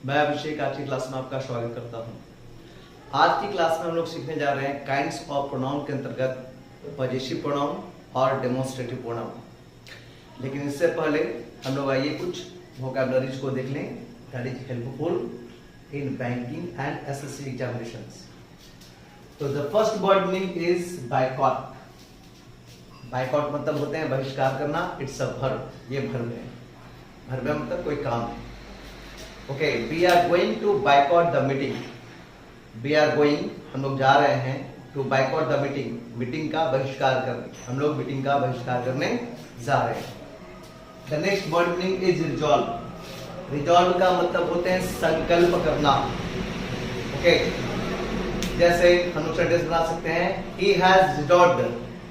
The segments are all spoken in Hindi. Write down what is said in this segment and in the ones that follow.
मैं अभिषेक आज की क्लास में आपका स्वागत करता हूं। आज की क्लास में हम लोग सीखने जा रहे हैं काइंड्स ऑफ प्रोनाउन के अंतर्गत पॉजिटिव प्रोनाउन और डेमोन्स्ट्रेटिव प्रोनाउन। लेकिन इससे पहले हम लोग आइए कुछ वोकैबुलरीज को देख लें that is helpful in banking and SSC examinations. तो the first word meaning is boycott. Boycott मतलब होते हैं बहिष्कार करना। इट्स अ वर्ब, ये वर्ब है। वर्ब मतलब कोई काम है। Okay, we are going to boycott the meeting. We are going, हम लोग जा रहे हैं, to boycott the meeting, meeting का बहिष्कार करने। हम लोग मीटिंग का बहिष्कार करने जा रहे हैं। The next word meaning is resolve. Resolve का मतलब होते हैं संकल्प करना। ओके, जैसे हम लोग सेंटेंस बना सकते हैं ही हैज रिजॉल्व्ड,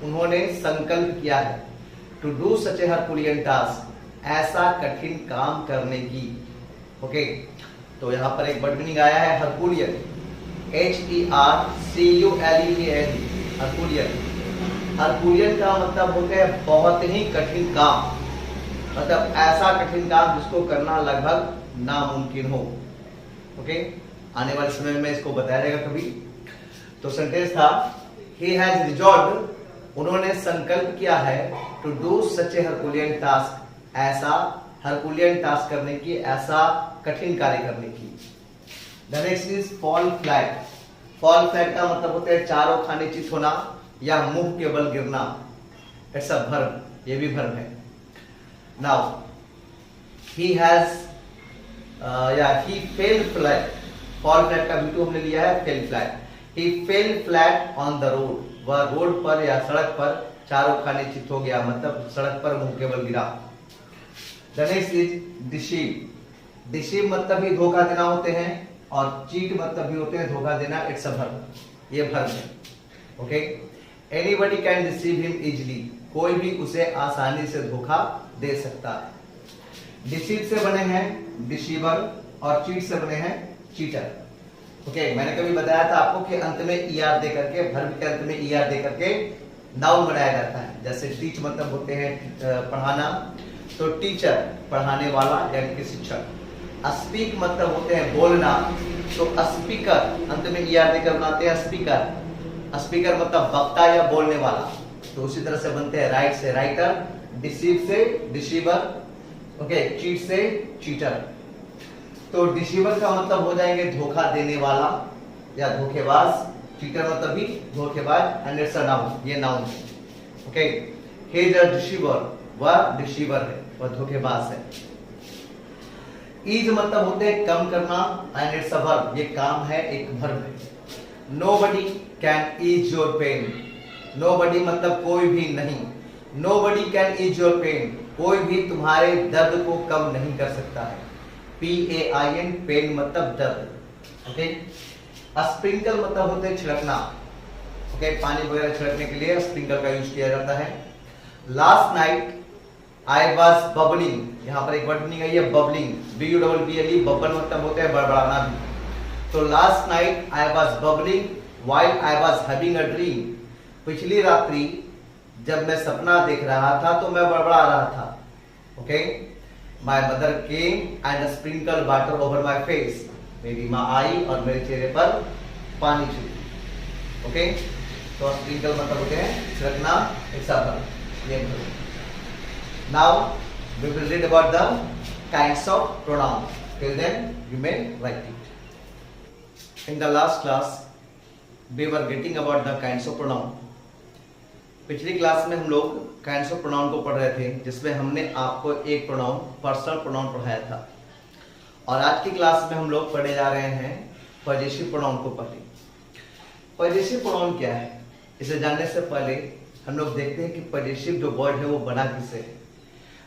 उन्होंने संकल्प किया है, to do such a herculean task, ऐसा कठिन काम करने की। ओके, तो यहाँ पर एक वर्ड मीनिंग आया है हरकुलियन, HERCULEAN, हरकुलियन। हरकुलियन का मतलब होता है बहुत ही कठिन काम, मतलब ऐसा कठिन काम जिसको करना लगभग नामुमकिन हो। ओके, आने वाले समय में इसको बताया जाएगा कभी। तो सेंटेंस था ही हैज रिजॉल्व्ड, उन्होंने संकल्प किया है, to do such a herculean task, ऐसा हरकुलियन टास्क करने की, ऐसा कठिन कार्य करने की। The next is fall flat. Fall flat का मतलब होता है चारों खाने चित होना या मुंह के बल गिरना। इट्स अ वर्ब, ये भी वर्ब है। Now he has he fail flat. Fall flat का भी हमने लिया है fail flat. He fail flat on the road, वह रोड पर या सड़क पर चारों खाने चित हो गया, मतलब सड़क पर मुंह के बल गिरा। The next is deceive. Deceive मतलब भी धोखा देना होते हैं और चीट मतलब भी होते हैं धोखा देना। इट्स अ वर्ब, ये वर्ब है। Okay, anybody can deceive him easily, कोई भी उसे आसानी से धोखा दे सकता है। डिसीव से बने हैं डिसीवर और चीट से बने हैं चीटर। ओके, मैंने कभी बताया था आपको कि अंत में ईआर दे करके, वर्ब के अंत में ईआर दे करके नाउन बनाया जाता है। जैसे टीच मतलब होते हैं पढ़ाना, तो टीचर पढ़ाने वाला यानी कि शिक्षक। स्पीक मतलब होते हैं बोलना, तो स्पीकर अंत में ईआर देकर बनाते हैं स्पीकर। स्पीकर मतलब वक्ता या बोलने वाला। तो उसी तरह से बनते हैं राइट से राइटर, डिसीव से डिसीवर, ओके, चीट से चीटर। तो डिसीवर का मतलब हो जाएंगे धोखा देने वाला या धोखेबाज। चीटर मतलब भी धोखेबाज। एंड इट्स अ नाउन, ये नाउन है। Okay, he is a deceiver, वह डिसीवर है, वह धोखेबाज है। ईज मतलब होते हैं कम करना एंड इट्स अ वर्ब, ये काम है, एक वर्ब है। Nobody can ease your pain. Nobody मतलब कोई भी नहीं। Nobody can ease your pain, कोई भी तुम्हारे दर्द को कम नहीं कर सकता है। PAIN, पेन मतलब दर्द। ओके, स्प्रिंकल मतलब होते हैं छिड़कना। ओके, पानी वगैरह छिड़कने के लिए स्प्रिंकल का यूज किया जाता है। Last night I was bubbling, यहाँ पर एक वर्ड मीनिंग है बबलिंग, BUBBLE, बबल मतलब होते हैं बड़बड़ाना भी। तो last night I was bubbling while I was having a dream, पिछली रात्रि जब मैं सपना देख रहा था तो मैं बड़बड़ा रहा था। Okay, my mother came and sprinkle water over my face, मेरी माँ आई और मेरे चेहरे पर पानी छिड़की। ओके, तो स्प्रिंकल मतलब होते हैं छिड़कना। Example. Now we will read about the kinds of pronouns. Till then you may write it. In the last class we were getting about the kinds of pronoun. पिछली क्लास में हम लोग kinds of pronoun को पढ़ रहे थे, जिसमें हमने आपको एक प्रोनाउन पर्सनल प्रोनाउन पढ़ाया था। और आज की क्लास में हम लोग पढ़े जा रहे हैं पॉजिटिव प्रोनाउन को पढ़े। पॉजिटिव प्रोनाउन क्या है, इसे जानने से पहले हम लोग देखते हैं कि पॉजिटिव जो वर्ड है वो बना किससे है।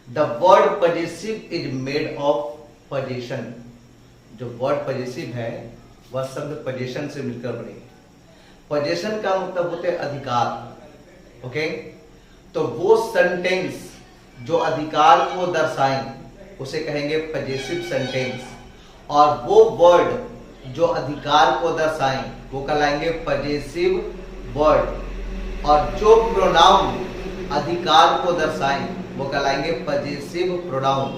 The word possessive is made of possession. जो वर्ड possessive है वह शब्द possession से मिलकर बने। possession का मतलब होते हैं अधिकार। ओके, तो वो सेंटेंस जो अधिकार को दर्शाएं उसे कहेंगे possessive sentence, और वो वर्ड जो अधिकार को दर्शाएं वो कहलाएंगे possessive word, और जो प्रोनाउन अधिकार को दर्शाएं वो कहलाएंगे पॉजिटिव प्रोनाउन।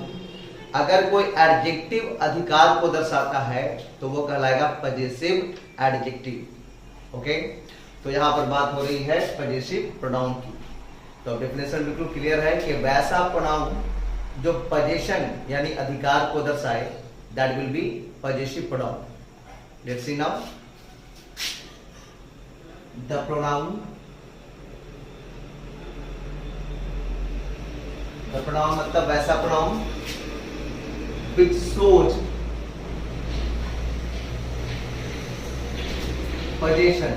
अगर कोई एडजेक्टिव अधिकार को दर्शाता है तो वो कहलाएगा पजेसिव एडजेक्टिव। ओके, तो यहां पर बात हो रही है पजेसिव प्रोनाउन की। तो डेफिनेशन बिल्कुल क्लियर है कि वैसा प्रोनाउन जो पजेशन यानी अधिकार को दर्शाए, that will be possessive pronoun. Let's see now the pronoun, the pronoun मतलब वैसा pronoun which shows possession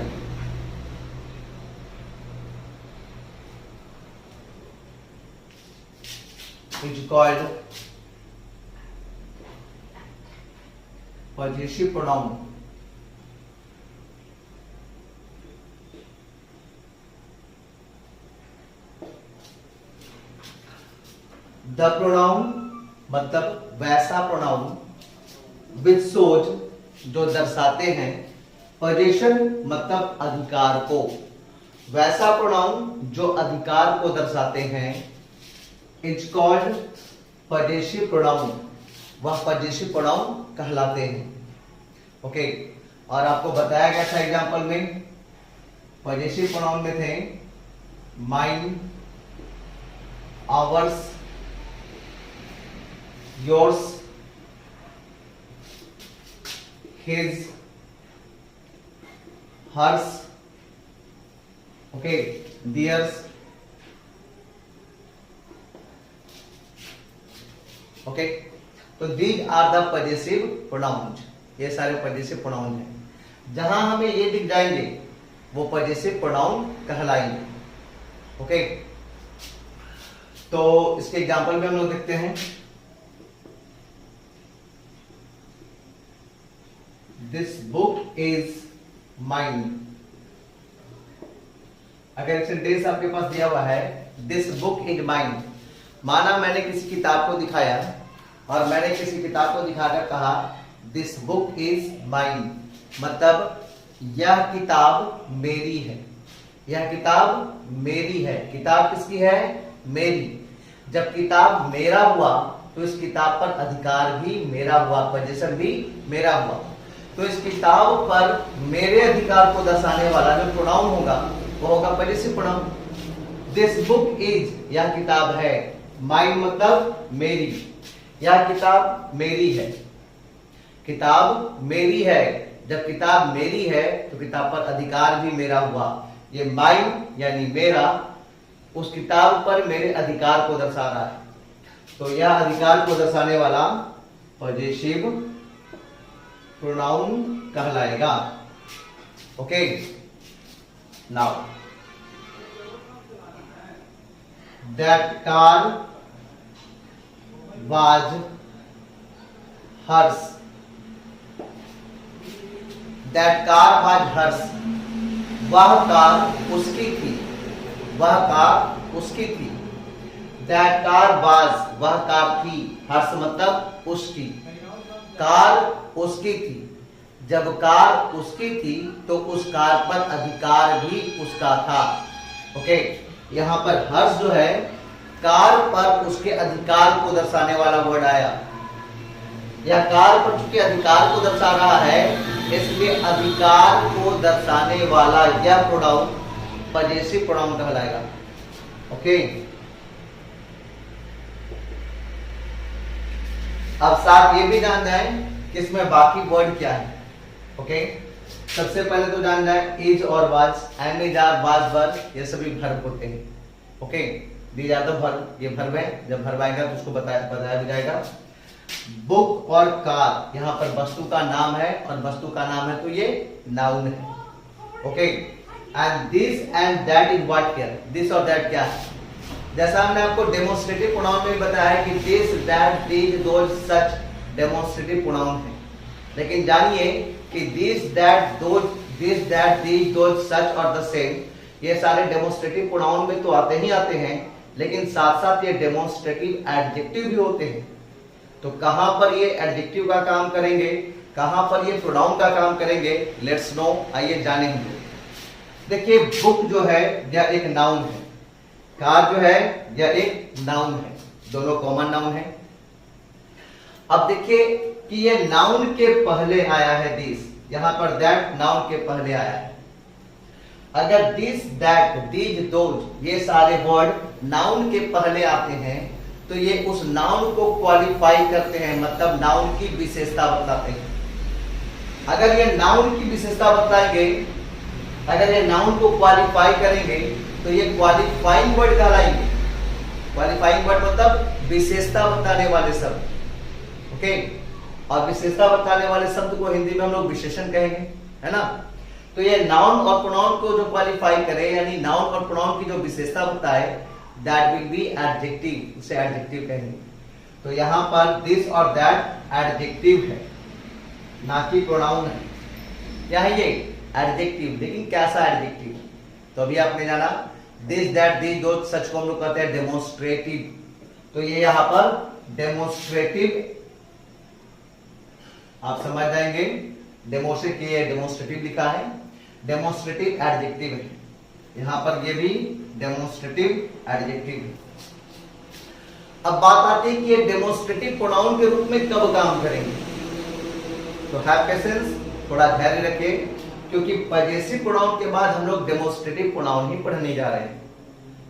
which is called possessive pronoun। The pronoun मतलब वैसा प्रोनाउन विच सोच जो दर्शाते हैं, पोजीशन मतलब अधिकार को, वैसा प्रोनाउन जो अधिकार को दर्शाते हैं, इट्स कॉल्ड पजेसिव प्रोनाउन, वह पजेसिव प्रोनाउन कहलाते हैं। ओके, और आपको बताया गया था एग्जांपल में, पजेसिव प्रोनाउन में थे mine, hours, yours, his, hers, okay, theirs, okay, तो these are the possessive pronouns। ये सारे possessive pronoun हैं। जहां हमें ये दिख जाएंगे वो possessive pronoun कहलाएंगे। ओके, तो इसके एग्जांपल में हम लोग देखते हैं। This book is mine। अगर सेंटेंस आपके पास दिया हुआ है This book is mine, माना मैंने किसी किताब को दिखाया और मैंने किसी किताब को दिखाकर कहा This book is mine, मतलब यह किताब मेरी है, यह किताब मेरी है। किताब किसकी है? मेरी। जब किताब मेरा हुआ तो इस किताब पर अधिकार भी मेरा हुआ, पोजीशन भी मेरा हुआ। तो इस किताब पर मेरे अधिकार को दर्शाने वाला जो प्रोनाउन होगा वो होगा possessive pronoun. This book is, यह किताब है, माइन मतलब मेरी, यह किताब मेरी है, किताब मेरी है। जब किताब मेरी है तो किताब पर अधिकार भी मेरा हुआ। ये माइन यानी मेरा उस किताब पर मेरे अधिकार को दर्शा रहा है, तो यह अधिकार को दर्शाने वाला पजेसिव प्रोनाउन कहलाएगा। Okay, now that car was hers, that car was hers, वह कार उसकी थी, वह कार उसकी थी। दैट कार वाज, वह कार थी, हर्स मतलब उसकी, कार उसकी थी। जब कार उसकी थी तो उस कार पर अधिकार भी उसका था। ओके, यहां पर हर्ष जो है कार पर उसके अधिकार को दर्शाने वाला वर्ड आया। यह कार पर चूंकि अधिकार को दर्शा रहा है इसलिए अधिकार को दर्शाने वाला यह प्रोनाउन पजेसिव प्रोनाउन कहलाएगा। ओके, अब साथ ये भी जान जाए कि इसमें बाकी वर्ड क्या है। ओके, सबसे पहले तो जान जाए इज और was, am is are was were, ये सभी वर्ब होते हैं। Okay, these are the verb, ये वर्ब है। जब वर्ब आएगा तो उसको बताया भी जाएगा। बुक और कार, यहाँ पर वस्तु का नाम है और वस्तु का नाम है तो ये नाउन है। Okay, and this and that is what here, this और दैट क्या है? जैसा हमने आपको डेमोन्स्ट्रेटिव प्रोनाउन में बताया है कि this that these those such demonstrative pronoun है, लेकिन जानिए कि this that those, this that these those such और द सेम, ये सारे डेमोन्स्ट्रेटिव प्रोनाउन में तो आते ही आते हैं, लेकिन साथ साथ ये डेमोन्स्ट्रेटिव एडजेक्टिव भी होते हैं। तो कहां पर ये एडजेक्टिव का काम करेंगे, कहां पर ये प्रोनाउन का काम करेंगे, लेट्स नो, आइए जानेंगे। देखिए, बुक जो है यह एक नाउन है, कार जो है यह एक नाउन है, दोनों कॉमन नाउन है। अब देखिए कि ये नाउन के पहले आया है दिस, यहां पर दैट नाउन के पहले आया है। अगर दिस दैट दीज दोज ये सारे वर्ड नाउन के पहले आते हैं तो ये उस नाउन को क्वालिफाई करते हैं, मतलब नाउन की विशेषता बताते हैं। अगर ये नाउन की विशेषता बताएंगे, अगर ये नाउन को क्वालिफाई करेंगे तो ये क्वालिफाइंग वर्ड कहलाएंगे। क्वालिफाइंग वर्ड मतलब विशेषता बताने वाले शब्द, ओके। और विशेषता बताने वाले शब्द को हिंदी में हम लोग विशेषण कहेंगे, है ना। तो ये नाउन और प्रोनाउन को जो क्वालिफाई करे, यानी नाउन और प्रोनाउन की जो विशेषता बताए, दैट विल बी एडजेक्टिव, उसे एडजेक्टिव कहेंगे। तो यहां पर दिस और दैट एडजेक्टिव है, ना कि प्रोनाउन है। क्या है ये? एडजेक्टिव। लेकिन कैसा एडजेक्टिव? तो अभी आपने जाना दिस दैट दीज दोज सच को हम लोग कहते हैं डेमोन्स्ट्रेटिव। तो ये यहां पर डेमोन्स्ट्रेटिव आप समझ जाएंगे, डेमोन्स्ट्रेटिव लिखा है, डेमोन्स्ट्रेटिव एडजेक्टिव है। यहां पर ये भी डेमोन्स्ट्रेटिव एडजेक्टिव है। अब बात आती है कि ये डेमोन्स्ट्रेटिव प्रोनाउन के रूप में कब काम करेंगे। तो हैव पेशेंस, थोड़ा धैर्य रखिए, क्योंकि पजेसिव प्रोनाउन के बाद हम लोग डेमोन्स्ट्रेटिव प्रोनाउन ही पढ़ने जा रहे हैं,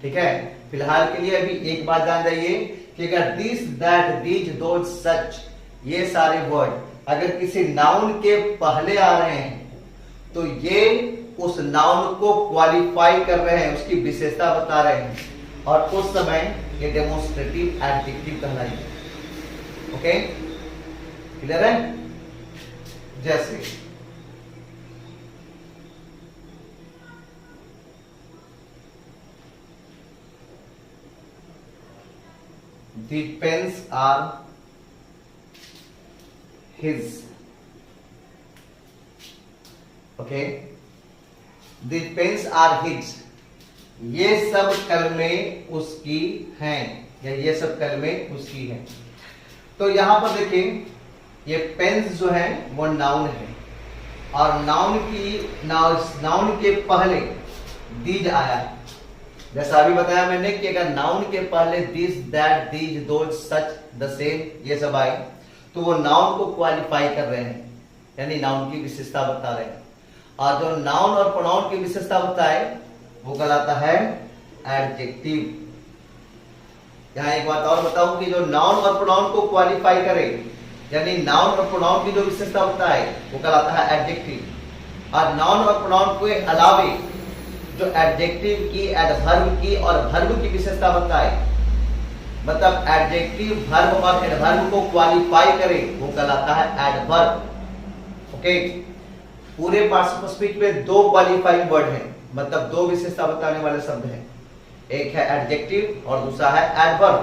ठीक है। फिलहाल के लिए अभी एक बात जान जाइए कि अगर दिस दैट दीज दोज सच ये सारे वर्ड अगर किसी नाउन के पहले आ रहे हैं तो ये उस नाउन को क्वालिफाई कर रहे हैं, उसकी विशेषता बता रहे हैं, और उस समय ये डेमोन्स्ट्रेटिव एडजेक्टिव कहलाएंगे। ओके, क्लियर है? जैसे the pens are his, okay, the pens are his, ये सब कलमें उसकी हैं, या ये सब कलमें उसकी हैं। तो यहां पर देखिए ये पेन्स जो है वो नाउन है, और नाउन के पहले दीज आया है। जैसा अभी बताया मैंने कि अगर नाउन के पहले this that these those such the same ये सब आए तो वो नाउन को क्वालिफाई कर रहे हैं, यानी नाउन की विशेषता बता रहे हैं। और जो नाउन और प्रोनाउन की विशेषता बताए वो कहलाता है एडजेक्टिव। यहां एक बात और बताऊं कि जो नाउन और प्रोनाउन को क्वालिफाई करे, यानी नाउन और प्रोनाउन की जो विशेषता बताए वो कहलाता है एडजेक्टिव। और नाउन और प्रोनाउन के अलावे जो एडजेक्टिव की, एडवर्ब की और वर्ब की विशेषता बताए, मतलब एडजेक्टिव, वर्ब और एडवर्ब को क्वालिफाई करे वो कहलाता है एडवर्ब। ओके, पूरे पार्टिसिपल स्पीच में दो क्वालिफाइंग वर्ड हैं, मतलब दो विशेषता बताने वाले शब्द हैं, एक है एडजेक्टिव और दूसरा है एडवर्ब,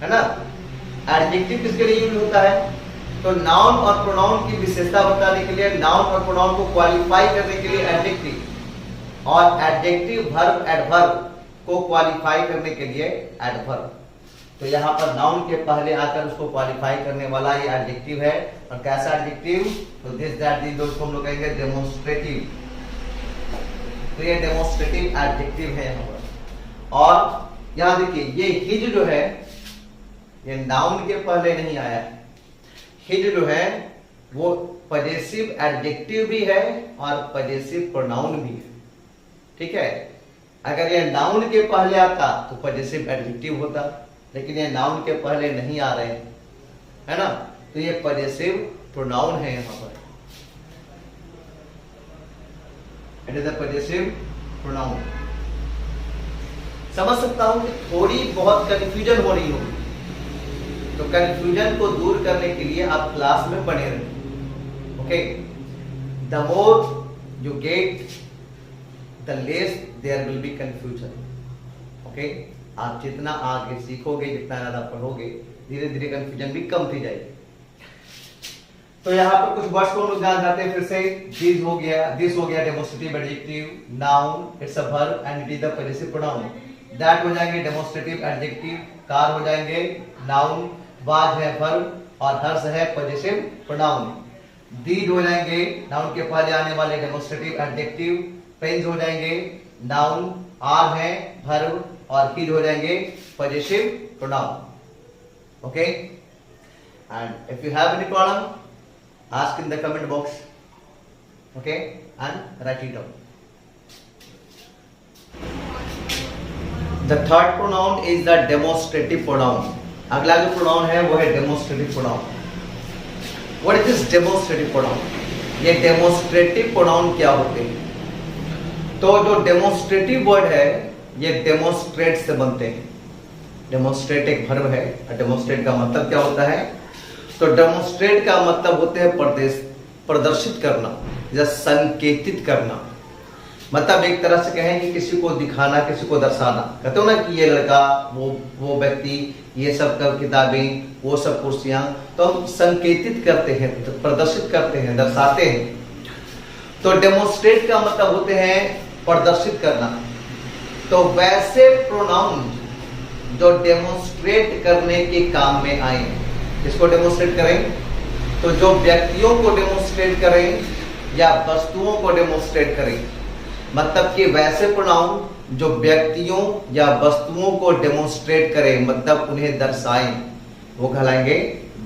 है ना। एडजेक्टिव किसके लिए यूज होता है? तो नाउन और प्रोनाउन की विशेषता बताने के लिए, नाउन और प्रोनाउन को क्वालिफाई करने के लिए एडजेक्टिव, और एडजेक्टिव वर्ब एडवर्ब को क्वालिफाई करने के लिए एडवर्ब। तो यहां पर नाउन के पहले आकर उसको क्वालिफाई करने वाला ये एडजेक्टिव है। और कैसा एडजेक्टिव? तो दिस दैट दीज दोज को हम लोग कहेंगे डेमोन्स्ट्रेटिव। तो ये डेमोन्स्ट्रेटिव एडजेक्टिव है यहां पर। और यहां देखिए ये हिज जो है ये नाउन के पहले नहीं आया है। हिज जो है वो पजेसिव एडजेक्टिव भी है और पजेसिव प्रोनाउन भी है, ठीक है। अगर ये नाउन के पहले आता तो पजेसिव एडजेक्टिव होता, लेकिन ये नाउन के पहले नहीं आ रहे हैं, है ना। तो ये पजेसिव प्रोनाउन है यहां पर, it is a possessive pronoun. समझ सकता हूं कि थोड़ी बहुत कंफ्यूजन हो रही होगी, तो कंफ्यूजन को दूर करने के लिए आप क्लास में बने रहें। Okay, the more you get the less there will be confusion. Okay? आप जितना आगे सीखोगे, जितना ज्यादा पढ़ोगे, धीरे धीरे कंफ्यूजन भी कम थी जाएगी। तो यहाँ पर कुछ वर्ड्स को हम लोग जान जाते हैं फिर से। दिस हो गया demonstrative adjective, noun it's a verb and it is the possessive pronoun. That हो जाएंगे डेमोन्स्ट्रेटिव एडजेक्टिव, कार हो जाएंगे नाउन, वाज है वर्ब और हर्ष है पजेसिव प्रोनाउन। दीज हो जाएंगे नाउन के पहले आने वाले डेमोन्स्ट्रेटिव एडजेक्टिव, पेन्स हो जाएंगे नाउन, आर है वर्ब और हिज हो जाएंगे possessive pronoun. Okay, And if you have any problem, ask in the comment box. Okay, and write it down. The third pronoun is the demonstrative pronoun. अगला जो pronoun है वो है demonstrative pronoun. What is this demonstrative pronoun? ये demonstrative pronoun क्या होते हैं? तो जो demonstrative word है ये demonstrate से बनते हैं. Demonstrate एक verb है और demonstrate का मतलब क्या होता है? तो demonstrate का मतलब होते हैं प्रदर्शित करना या संकेतित करना. मतलब एक तरह से कहें कि किसी को दिखाना, किसी को दर्शाना. कहते हो ना कि ये लड़का, वो व्यक्ति, ये सब किताबें, वो सब कुर्सियां, तो हम संकेतित करते हैं, प्रदर्शित करते हैं, दर्शाते हैं. तो डेमोन्स्ट्रेट का मतलब होते हैं प्रदर्शित करना. तो वैसे प्रोनाउन जो डेमोन्स्ट्रेट करने के काम में आए, किसको डेमोन्स्ट्रेट करें? तो जो व्यक्तियों को डेमोन्स्ट्रेट करें या वस्तुओं को डेमोन्स्ट्रेट करें. मतलब कि वैसे प्रोनाउन जो व्यक्तियों या वस्तुओं को डेमोन्स्ट्रेट करें, मतलब उन्हें दर्शाएं, वो कहलाएंगे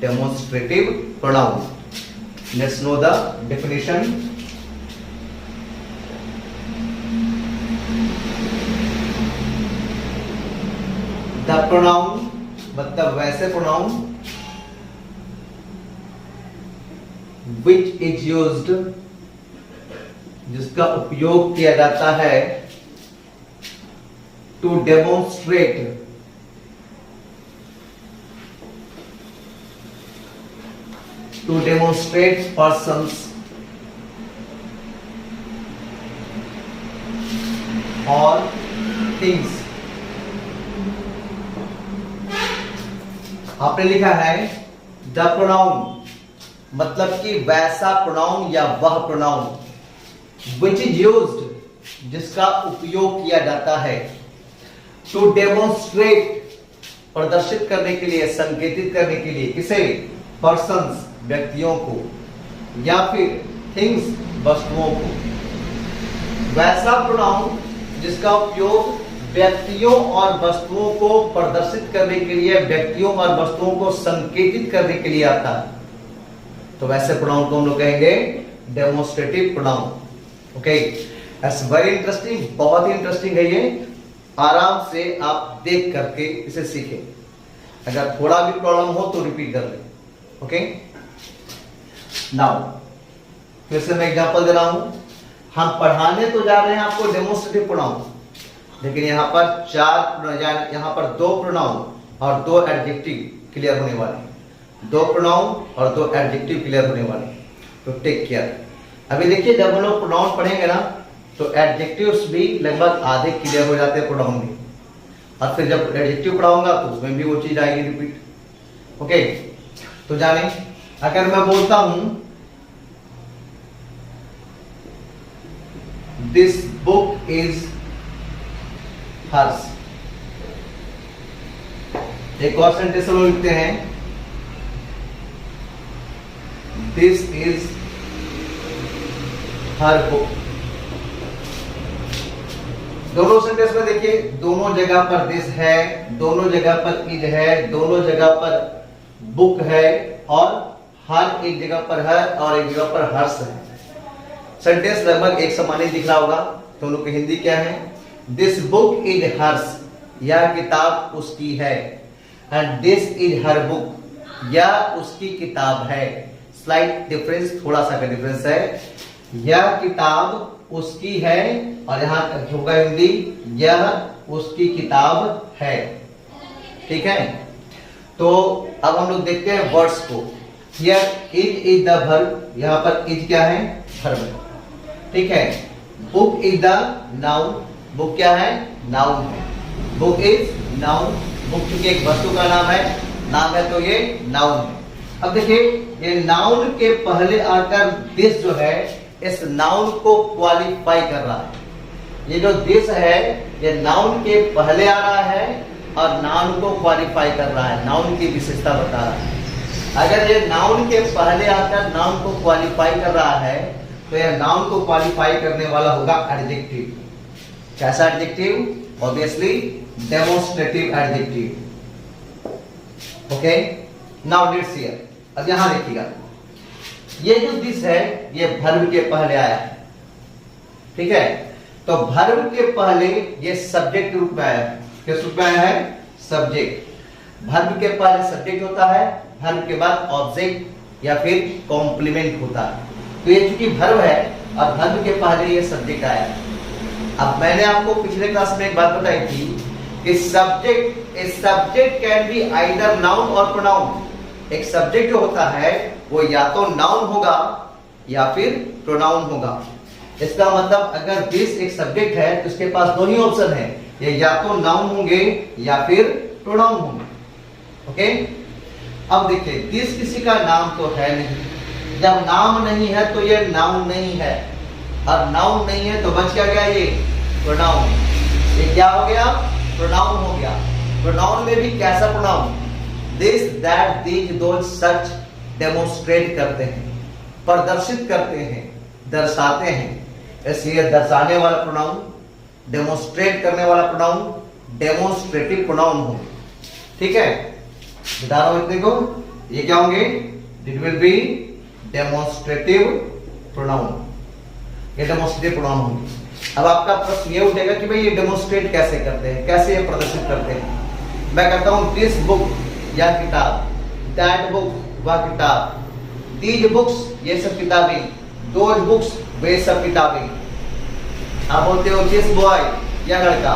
demonstrative pronoun. Let's know the definition. The pronoun मतलब वैसे प्रोनाउन which is used, जिसका उपयोग किया जाता है to demonstrate persons or things. आपने लिखा है द प्रोनाउन मतलब कि वैसा प्रोनाउन या वह प्रोनाउन which is used, जिसका उपयोग किया जाता है to demonstrate, प्रदर्शित करने के लिए, संकेतित करने के लिए. किसे? persons, व्यक्तियों को, या फिर things, वस्तुओं को. वैसा प्रोनाउन जिसका उपयोग व्यक्तियों और वस्तुओं को प्रदर्शित करने के लिए, व्यक्तियों और वस्तुओं को संकेतित करने के लिए आता है, तो वैसे प्रोनाउन को हम लोग कहेंगे demonstrative pronoun. Okay, that's very interesting. बहुत ही इंटरेस्टिंग है ये. आराम से आप देख करके इसे सीखें. अगर थोड़ा भी प्रॉब्लम हो तो रिपीट कर लें. ओके, नाउ फिर से मैं एग्जांपल दे रहा हूं. हम पढ़ाने तो जा रहे हैं आपको डेमोन्स्ट्रेटिव प्रोनाउन, लेकिन यहाँ पर 2 प्रोनाउन और 2 एडजेक्टिव क्लियर होने वाले हैं. 2 प्रोनाउन और 2 एडजेक्टिव क्लियर होने वाले. तो टेक केयर. अभी देखिए, जब हम लोग प्रोनाउन पढ़ेंगे ना तो एडजेक्टिव्स भी लगभग आधे क्लियर हो जाते हैं प्रोनाउन में, और फिर जब एडजेक्टिव पढ़ाऊंगा तो उसमें भी वो चीज आएगी रिपीट. ओके, तो जाने, अगर मैं बोलता हूं दिस बुक इज हर्स, एक और सेंटेंस हम लिखते हैं दिस इज हर बुक. दोनों सेंटेंस में देखिए, दोनों जगह पर दिस है, दोनों जगह पर इज है, दोनों जगह पर बुक है, और हर एक जगह पर है और एक जगह पर हर्ष है. सेंटेंस लगभग एक समान ही दिख रहा होगा. दोनों की हिंदी क्या है? दिस बुक इज हर्स, यह किताब उसकी है. And this is her book, यह उसकी किताब है. स्लाइट डिफरेंस, थोड़ा सा का डिफरेंस है. यह किताब उसकी है और यहां होगा हिंदी यह उसकी किताब है. ठीक है, तो अब हम लोग देखते हैं वर्ड्स को. हियर इज द वर्ब, यहां पर इज क्या है? वर्ब. ठीक है, book is the noun, book क्या है? नाउन है. बुक इज नाउन, बुक चूंकि एक वस्तु का नाम है तो ये नाउन है. अब देखिए, ये नाउन के पहले आकर दिस जो है इस नाउन को क्वालिफाई कर रहा है. ये जो दिस है ये नाउन के पहले आ रहा है और नाउन को क्वालिफाई कर रहा है, नाउन की विशेषता बता रहा है. अगर ये नाउन के पहले आकर नाउन को क्वालिफाई कर रहा है तो यह नाउन को क्वालिफाई करने वाला होगा एडजेक्टिव. कैसा adjective? Obviously demonstrative adjective. Okay, now let's hear. अब यहां देखिएगा, ये जो दिस है ये वर्ब के पहले आया है, ठीक है। तो वर्ब के पहले ये सब्जेक्ट रूप में आया है। किस रूप में आया है? सब्जेक्ट। वर्ब के पहले सब्जेक्ट होता है, वर्ब के बाद ऑब्जेक्ट या फिर कॉम्प्लीमेंट होता है। तो ये चूंकि वर्ब है और वर्ब के पहले ये सब्जेक्ट आया है। अब मैंने आपको पिछले क्लास में एक बात बताई थी कि subject can be either noun और प्रोनाउन। एक सब्जेक्ट जो होता है वो या तो नाउन होगा या फिर प्रोनाउन होगा। इसका मतलब अगर दिस एक सब्जेक्ट है तो इसके पास दो ही ऑप्शन है, ये या तो नाउन होंगे या फिर प्रोनाउन होंगे। ओके, अब देखिए दिस किसी का नाम तो है नहीं। जब नाम नहीं है तो ये नाउन नहीं है, और नाउन नहीं है तो बच क्या गया? ये प्रोनाउन। ये क्या हो गया? प्रोनाउन हो गया। प्रोनाउन में भी कैसा pronoun? This, that, these, those, such demonstrate करते हैं, प्रदर्शित करते हैं, दर्शाते हैं। इसलिए दर्शाने वाला प्रोनाउन, डेमोन्स्ट्रेट करने वाला प्रोनाउन डेमोन्स्ट्रेटिव प्रोनाउन होंगे। ठीक है, बता रहा हूं इतने को, ये क्या होंगे? It will be demonstrative pronoun. ये डेमोन्स्ट्रेटिव प्रोनाउन होंगे। अब आपका प्रश्न ये उठेगा कि भाई ये डेमोन्स्ट्रेट कैसे करते हैं, कैसे ये प्रदर्शित करते हैं? मैं कहता हूं दिस बुक, यह किताब, दैट बुक, वह किताब, दीज बुक्स, ये सब किताबें, दोज बुक्स, वे सब किताबें। आप बोलते हो दिस बॉय, यह लड़का,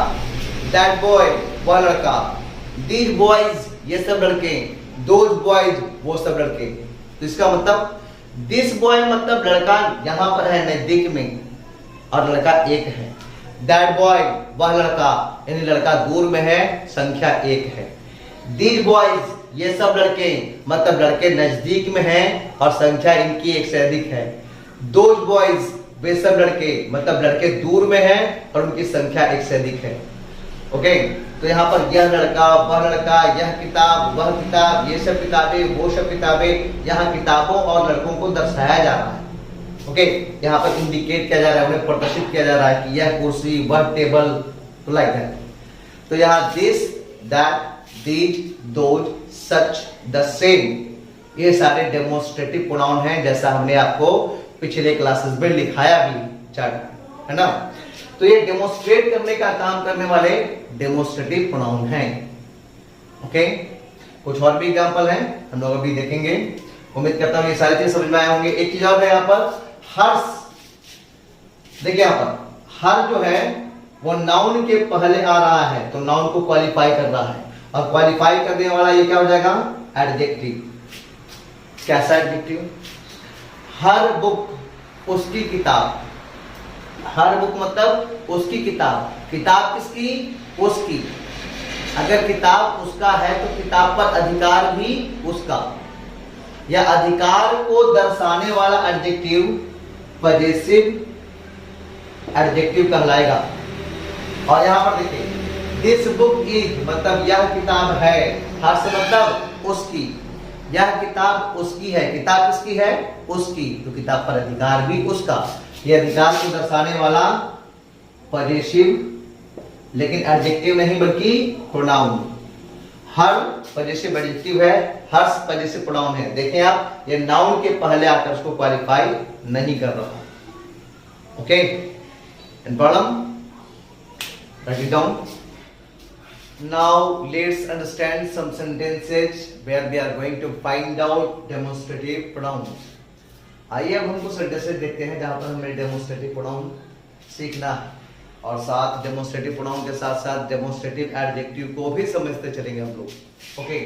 दैट बॉय, वह लड़का, दीज बॉयज, ये सब लड़के, दोज बॉयज, वो सब लड़के। तो इसका मतलब दिस बॉय मतलब लड़का यहां पर है नजदीक में और लड़का एक है। दैट बॉय, वह लड़का, यानी लड़का दूर में है, संख्या एक है। दीज बॉयज, ये सब लड़के मतलब लड़के नजदीक में हैं और संख्या इनकी एक से अधिक है। दोज बॉयज, वे सब लड़के मतलब लड़के दूर में हैं और उनकी संख्या एक से अधिक है। ओके, तो यहाँ पर यह लड़का, वह लड़का, यह किताब, वह किताब, ये सब किताबें, वो सब किताबें, यहाँ किताबों और लड़कों को दर्शाया जा रहा है। ओके, यहाँ पर इंडिकेट किया जा रहा है, उन्हें प्रदर्शित किया जा रहा है कि यह कुर्सी, वह टेबल, तो लाइक दैट। तो यहाँ this, that, these, those, such, the same, ये सारे डेमोन्स्ट्रेटिव प्रोनाउन हैं, जैसा हमने आपको पिछले क्लासेस में लिखाया भी चार्ट, है ना। तो ये डेमोन्स्ट्रेट करने का काम करने वाले डेमोन्स्ट्रेटिव प्रोनाउन हैं। ओके, कुछ और भी एग्जांपल हैं, हम लोग अभी देखेंगे। उम्मीद करता हूं ये सारी चीज समझ में आए होंगे। एक चीज और है यहाँ पर, हर्ष। देखिए यहाँ पर हर जो है वो नाउन के पहले आ रहा है, तो नाउन को क्वालिफाई कर रहा है, और क्वालिफाई करने वाला ये क्या हो जाएगा? एडजेक्टिव। कैसा एडजेक्टिव? हर बुक, उसकी किताब। हर बुक मतलब उसकी किताब। किताब किसकी? उसकी। अगर किताब उसका है तो किताब पर अधिकार भी उसका, या अधिकार को दर्शाने वाला एडजेक्टिव पजेसिव एडजेक्टिव कहलाएगा। और यहां पर देखिए दिस बुक इज मतलब यह किताब है, हर्ष मतलब उसकी, यह किताब उसकी है। किताब किसकी है? उसकी, तो किताब पर अधिकार भी उसका। यह अधिकार को दर्शाने वाला पजेसिव, लेकिन एडजेक्टिव नहीं बल्कि प्रोनाउन। हर पजेसिव एडजेक्टिव है, हर्ष पजेसिव प्रोनाउन है। देखें आप, ये नाउन के पहले आकर उसको क्वालिफाई नहीं कर रहा। Okay, and problem, right it down. Now let's understand some sentences where we are going to find out demonstrative pronouns. आइए अब हम कुछ सेंटेंसेस देखते हैं जहां पर हमें डेमोन्स्ट्रेटिव प्रोनाउन सीखना है, और साथ डेमोन्स्ट्रेटिव प्रोनाउन के साथ साथ डेमोन्स्ट्रेटिव एडजेक्टिव को भी समझते चलेंगे हम लोग। ओके,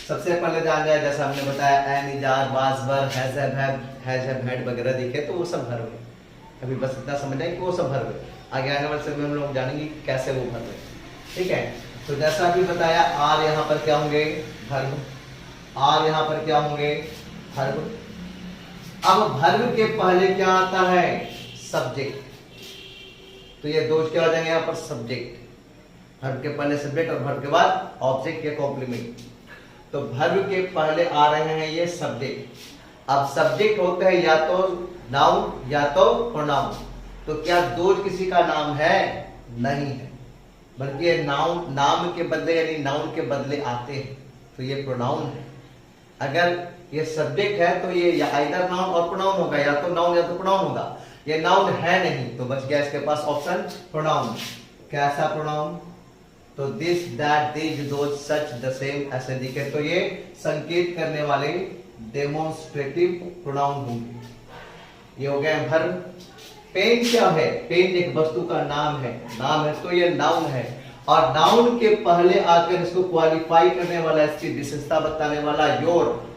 सबसे पहले जान जाए, जैसा हमने बताया am, is, are, was, were, has, have, had वगैरह दिखे तो वो सब वर्ब है। अभी बस इतना समझना है कि वो सब वर्ब है। आगे आने वाले समय में हम लोग जानेंगे कैसे वो वर्ब है। ठीक है, तो जैसा अभी बताया, आर यहाँ पर क्या होंगे? वर्ब। आर यहाँ पर क्या होंगे? वर्ब। अब वर्ब के पहले क्या आता है? सब्जेक्ट। तो ये दो क्या हो जाएंगे यहाँ पर? सब्जेक्ट। वर्ब के पहले सब्जेक्ट और वर्ब के बाद ऑब्जेक्ट या कॉम्प्लीमेंट। तो वर्ब के पहले आ रहे हैं ये सब्जेक्ट। अब सब्जेक्ट होते हैं या तो नाउन या तो प्रोनाउन। तो क्या दोज किसी का नाम है? नहीं है, बल्कि नाउन नाम के बदले यानी नाउन के बदले आते हैं, तो ये प्रोनाउन है। अगर ये सब्जेक्ट है तो ये या आइदर नाउन और प्रोनाउन होगा, या तो नाउन या तो प्रोनाउन होगा। ये नाउन है नहीं तो बच गया इसके पास ऑप्शन प्रोनाउन। कैसा प्रोनाउन? तो this, that, this, those, such, the same, ऐसे दिखे तो ये संकेत करने वाले डेमोन्स्ट्रेटिव प्रोनाउन होंगे। ये हो गया वर्ब। पेन क्या है? पेन एक वस्तु का नाम है, नाम है तो ये नाउन है, और नाउन के पहले आकर इसको क्वालिफाई करने वाला, इसकी विशेषता बताने वाला योर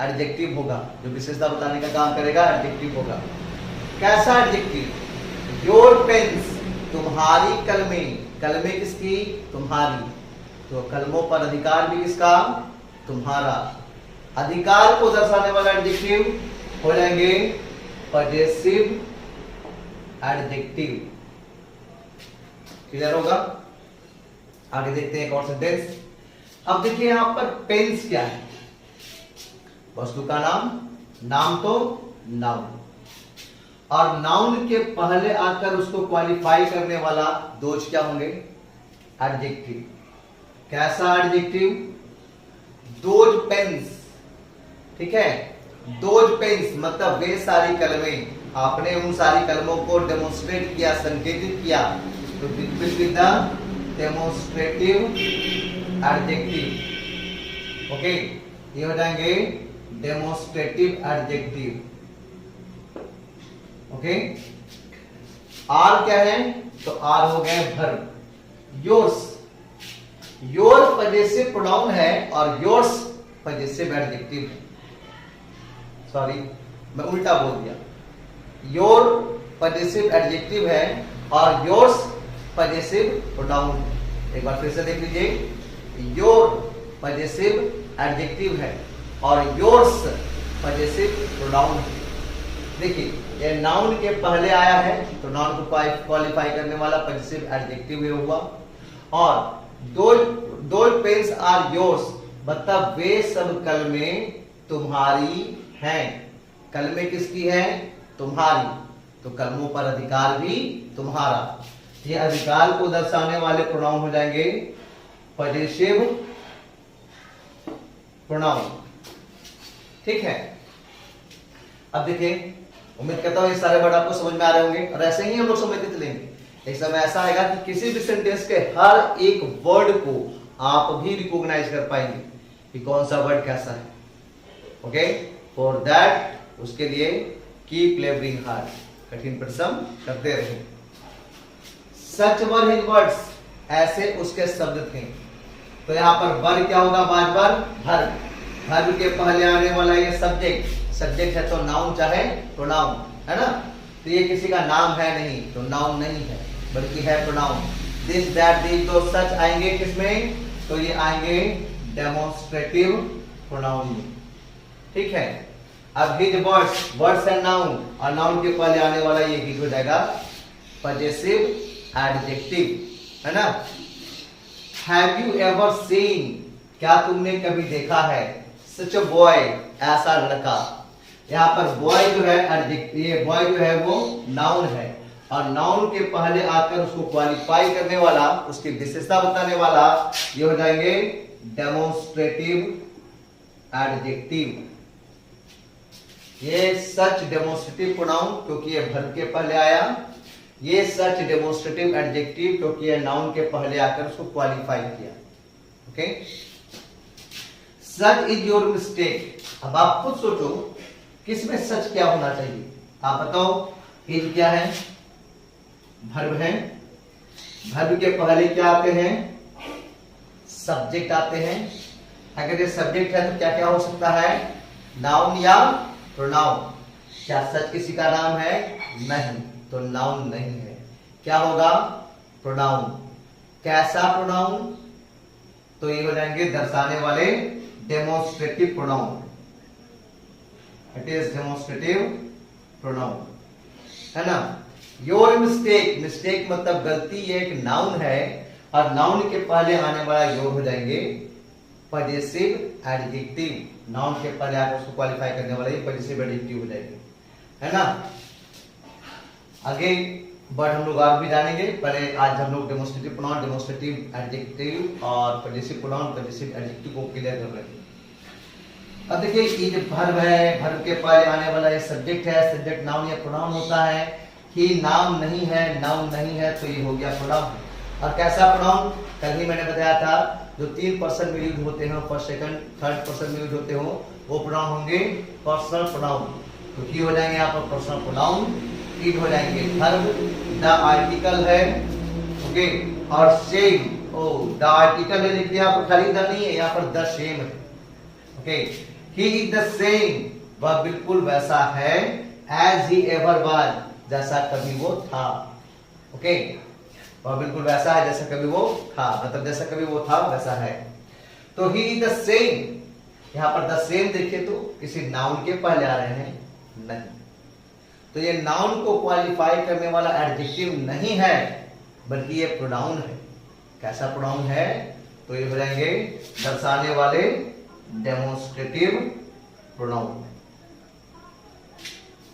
एडजेक्टिव होगा। जो विशेषता बताने का काम करेगा एडजेक्टिव होगा। कैसा एडजेक्टिव? योर पेन्स, तुम्हारी कलमें। कलमें किसकी? तुम्हारी। तो कलमों पर अधिकार भी किसका? तुम्हारा। अधिकार को दर्शाने वाला एडजेक्टिव हो जाएंगे पजेसिव एडजेक्टिव। क्लियर होगा? आगे देखते हैं एक और सेंटेंस। अब देखिए यहां पर पेन्स क्या है? वस्तु का नाम, नाम तो नाउन, और नाउन के पहले आकर उसको क्वालिफाई करने वाला दोज क्या होंगे? एडजेक्टिव। कैसा एडजेक्टिव? Those pens. ठीक है, दोज पेन्स मतलब वे सारी कलमें। आपने उन सारी कलमों को डेमोन्स्ट्रेट किया, संकेतित किया, तो with the demonstrative adjective. Okay, ये हो जाएंगे डेमोन्स्ट्रेटिव एडजेक्टिव। ओके, आर क्या है? तो आर हो गए verb. Yours, your possessive pronoun है और योर्स पजेसिव एडजेक्टिव है। सॉरी, मैं उल्टा बोल दिया। योर पजेसिव एडजेक्टिव है और योर्स पजेसिव प्रोनाउन। एक बार फिर से देख लीजिए। योर पजेसिव एडजेक्टिव है और योर्स पजेसिव प्रोनाउन है। देखिए, ये नाउन के पहले आया है तो नाउन को क्वालिफाई करने वाला पजेसिव एडजेक्टिव हुआ। और दो पेन्स आर योर्स मतलब वे सब कलमें तुम्हारी हैं। कलमें किसकी है? तुम्हारी। तो कलमों पर अधिकार भी तुम्हारा। ये अधिकार को दर्शाने वाले प्रोनाउन हो जाएंगे पजेसिव प्रोनाउन। ठीक है, अब देखिए, उम्मीद करता हूं ये सारे वर्ड आपको समझ में आ रहे होंगे, और ऐसे ही हम लोग समझते चलेंगे। एक समय ऐसा आएगा कि किसी भी सेंटेंस के हर एक वर्ड को आप भी रिकॉग्नाइज कर पाएंगे कि कौन सा वर्ड कैसा है। ओके, फॉर दैट, उसके लिए कीप लेबरिंग हार्ड, कठिन परिश्रम करते रहे। सच वर हिज वर्ड्स, ऐसे उसके शब्द थे। तो यहाँ पर वर्ड क्या होगा? बार वर्ब। वर्ब के पहले आने वाला ये सब्जेक्ट। सब्जेक्ट है तो नाउन चाहे प्रोनाउन, है ना? तो ये किसी का नाम है नहीं, तो नाउन नहीं है बल्कि है प्रोनाउन। दिस, दैट, दिस, दो, सच आएंगे किसमें? तो ये आएंगे डेमोन्स्ट्रेटिव प्रोनाउन में। ठीक है, अब हिज वर्ड्स, वर्ड्स है नाउन, और नाउन के पहले आने वाला ये हिज हो जाएगा पजेसिव एडजेक्टिव, है ना? हैव यू एवर सीन, क्या तुमने कभी देखा है? सच अ बॉय, ऐसा लड़का। यहाँ पर बॉय जो है एडजेक्टिव, ये बॉय जो है वो नाउन है, और नाउन के पहले आकर उसको क्वालिफाई करने वाला, उसकी विशेषता बताने वाला ये हो जाएंगे डेमोन्स्ट्रेटिव एडजेक्टिव। ये सच डेमोन्स्ट्रेटिव प्रोनाउन क्योंकि ये वर्ब के पहले आया। ये सच डेमोन्स्ट्रेटिव एडजेक्टिव क्योंकि ये नाउन के पहले आकर उसको क्वालिफाई किया। Okay, such is your mistake. अब आप खुद सोचो किसमें सच क्या होना चाहिए? आप बताओ। इज क्या है? वर्ब है। वर्ब के पहले क्या आते हैं? सब्जेक्ट आते हैं। अगर ये सब्जेक्ट है तो क्या क्या हो सकता है? नाउन या प्रोनाउन। क्या सच किसी का नाम है? नहीं, तो नाउन नहीं है। क्या होगा? प्रोनाउन। कैसा प्रोनाउन? तो ये हो जाएंगे दर्शाने वाले demonstrative pronoun. It is demonstrative pronoun, है ना? योर मिस्टेक, मिस्टेक मतलब गलती, ये एक नाउन है, और नाउन के पहले आने वाला योर हो जाएंगे पजेसिव एडजेक्टिव। नाउन के पहले आकर उसको क्वालिफाई करने वाला ये पजेसिव एडजेक्टिव हो जाएंगे, है ना? आगे वर्ड हम लोग और भी जानेंगे। पहले आज हम लोग डेमोन्स्ट्रेटिव प्रोनाउन, डेमोन्स्ट्रेटिव एडजेक्टिव और पजेसिव प्रोनाउन, पजेसिव एडजेक्टिव को क्लियर कर रहे हैं। अब देखिए ये जो वर्ब है, वर्ब के पहले आने वाला ये सब्जेक्ट है, सब्जेक्ट नाउन या प्रोनाउन होता है। ही नाम नहीं है, नाउन नहीं है, तो ये हो गया प्रोनाउन। और कैसा प्रोनाउन? कल ही मैंने बताया था जो 3 पर्सन में यूज होते हैं, फर्स्ट सेकंड थर्ड पर्सन में यूज होते हो, वो प्रोनाउन होंगे पर्सनल प्रोनाउन। तो ही हो जाएंगे यहाँ पर पर्सनल प्रोनाउन, इट हो जाएंगे वर्ब, द आर्टिकल है, ओके, और सेम, ओ द आर्टिकल है, देखिए यहाँ पर खाली द नहीं है, यहाँ पर द सेम है, okay. He is the same, वह बिल्कुल वैसा है, एज ही एवर वाज, जैसा कभी वो था, ओके। वह बिल्कुल वैसा है जैसा कभी वो था, मतलब जैसा कभी वो था वैसा है। तो ही इज द सेम, यहाँ पर द सेम देखिए तो किसी नाउन के पहले आ रहे हैं, नहीं, तो ये नाउन को क्वालिफाई करने वाला एडजेक्टिव नहीं है, बल्कि ये प्रोनाउन है। कैसा प्रोनाउन है? तो ये हो जाएंगे दर्शाने वाले डेमोन्स्ट्रेटिव प्रोनाउन,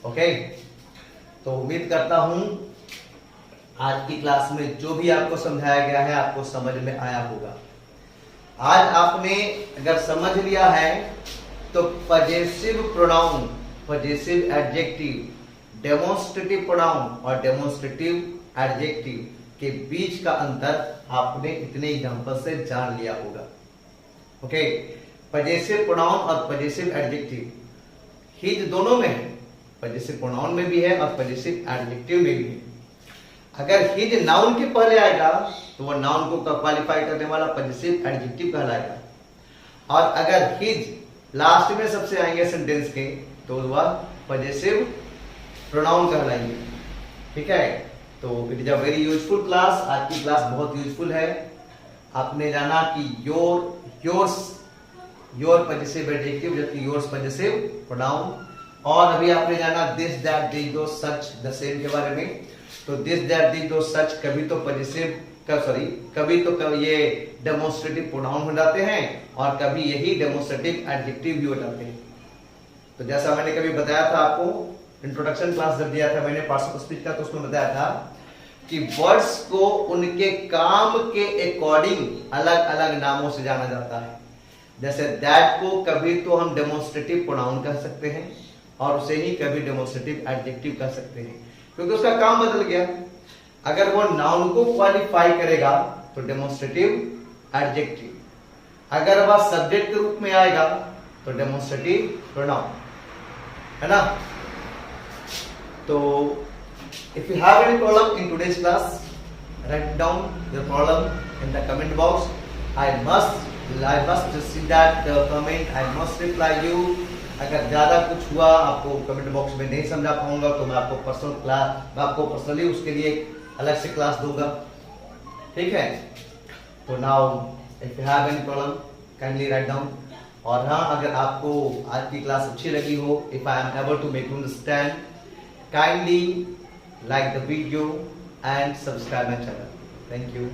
ओके। तो उम्मीद करता हूं आज की क्लास में जो भी आपको समझाया गया है आपको समझ में आया होगा। आज आपने अगर समझ लिया है तो possessive pronoun, possessive adjective, demonstrative pronoun और डेमोन्स्ट्रेटिव एडजेक्टिव के बीच का अंतर आपने इतने एग्जांपल से जान लिया होगा, ओके। पजेसिव प्रोनाउन और पजेसिव एडजेक्टिव हिज दोनों में है, पजेसिव प्रोनाउन में भी है और पजेसिव एडजेक्टिव में भी है। अगर हिज नाउन के पहले आएगा तो वह नाउन को क्वालिफाई करने वाला पजेसिव एडजेक्टिव कहलाएगा, और अगर हिज लास्ट में सबसे आएंगे सेंटेंस के तो वह पजेसिव प्रोनाउन कहलाएंगे, ठीक है। तो it is a very useful class, आज की क्लास बहुत यूजफुल है। आपने जाना कि योर पजेसिव एडजेक्टिव जबकि योर्स पजेसिव प्रोनाउन, और अभी आपने जाना दिस दैट दिस दो सच द सेम के बारे में। तो दिस दैट दिस दो सच कभी तो पजेसिव कभी तो ये डेमोन्स्ट्रेटिव प्रोनाउन हो जाते हैं और कभी यही डेमोन्स्ट्रेटिव एडजेक्टिव भी हो जाते हैं। तो जैसा मैंने कभी बताया था आपको, इंट्रोडक्शन क्लास जब दिया था मैंने पार्ट्स ऑफ स्पीच का, तो उसमें बताया था कि वर्ड्स को उनके काम के अकॉर्डिंग अलग अलग नामों से जाना जाता है। जैसे दैट को कभी तो हम डेमोन्स्ट्रेटिव प्रोनाउन कह सकते हैं और उसे ही कभी डेमोन्स्ट्रेटिव एडजेक्टिव कह सकते हैं, क्योंकि उसका काम बदल गया। अगर वो नाउन को क्वालिफाई करेगा तो डेमोन्स्ट्रेटिव एडजेक्टिव, अगर वह सब्जेक्ट के रूप में आएगा तो डेमोन्स्ट्रेटिव प्रोनाउन, है ना। तो if you have any problem in today's class, write down your problem in the comment box. I must see that comment. I must reply you. अगर ज्यादा कुछ हुआ आपको कमेंट बॉक्स में नहीं समझा पाऊंगा तो मैं आपको पर्सनली उसके लिए अलग से क्लास दूंगा, ठीक है। तो now if you have any problem kindly write down. और हाँ, अगर आपको आज की क्लास अच्छी लगी हो, if I am able to make you understand, kindly like the video and subscribe my channel. Thank you.